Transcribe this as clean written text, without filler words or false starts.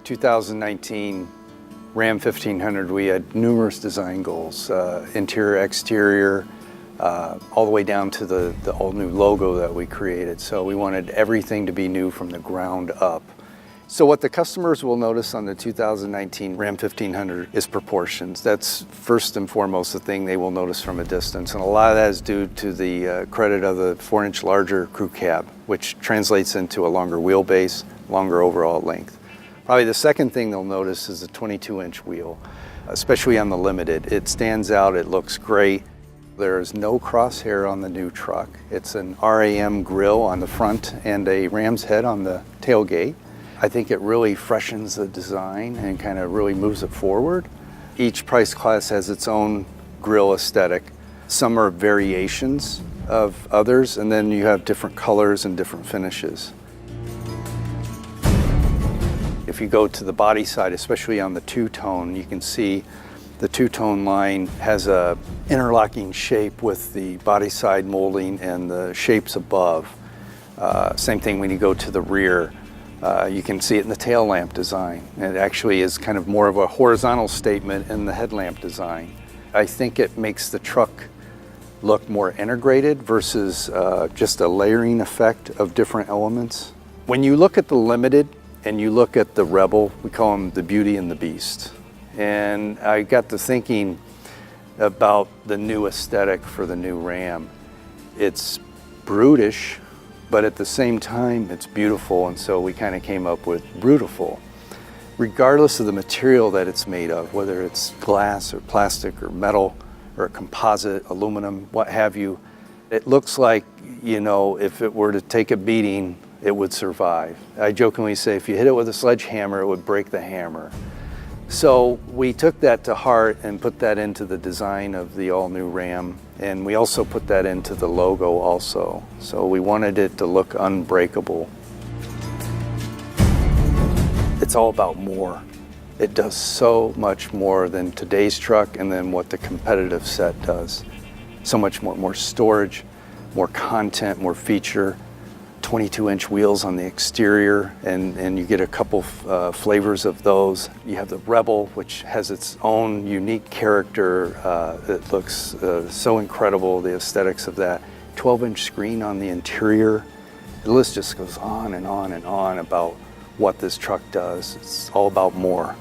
2019 Ram 1500, we had numerous design goals, interior, exterior, all the way down to the all-new logo that we created. So we wanted everything to be new from the ground up. So what the customers will notice on the 2019 Ram 1500 is proportions. That's first and foremost the thing they will notice from a distance. And a lot of that is due to the credit of the 4-inch larger crew cab, which translates into a longer wheelbase, longer overall length. Probably the second thing they'll notice is the 22-inch wheel, especially on the Limited. It stands out, it looks great. There is no crosshair on the new truck. It's an RAM grille on the front and a ram's head on the tailgate. I think it really freshens the design and kind of really moves it forward. Each price class has its own grille aesthetic. Some are variations of others, and then you have different colors and different finishes. If you go to the body side, especially on the two-tone, you can see the two-tone line has a interlocking shape with the body side molding and the shapes above. Same thing when you go to the rear. You can see it in the tail lamp design. It actually is kind of more of a horizontal statement in the headlamp design. I think it makes the truck look more integrated versus just a layering effect of different elements. When you look at the Limited and you look at the Rebel, we call them the Beauty and the Beast. And I got to thinking about the new aesthetic for the new Ram. It's brutish, but at the same time, it's beautiful, and so we kind of came up with Brutiful. Regardless of the material that it's made of, whether it's glass or plastic or metal or a composite, aluminum, what have you, it looks like, you know, if it were to take a beating, it would survive. I jokingly say if you hit it with a sledgehammer, it would break the hammer. So we took that to heart and put that into the design of the all-new Ram, and we also put that into the logo also. So we wanted it to look unbreakable. It's all about more. It does so much more than today's truck and then what the competitive set does. So much more storage, more content, more feature. 22-inch wheels on the exterior, and you get a couple flavors of those. You have the Rebel, which has its own unique character. It looks so incredible, the aesthetics of that. 12-inch screen on the interior. The list just goes on and on and on about what this truck does. It's all about more.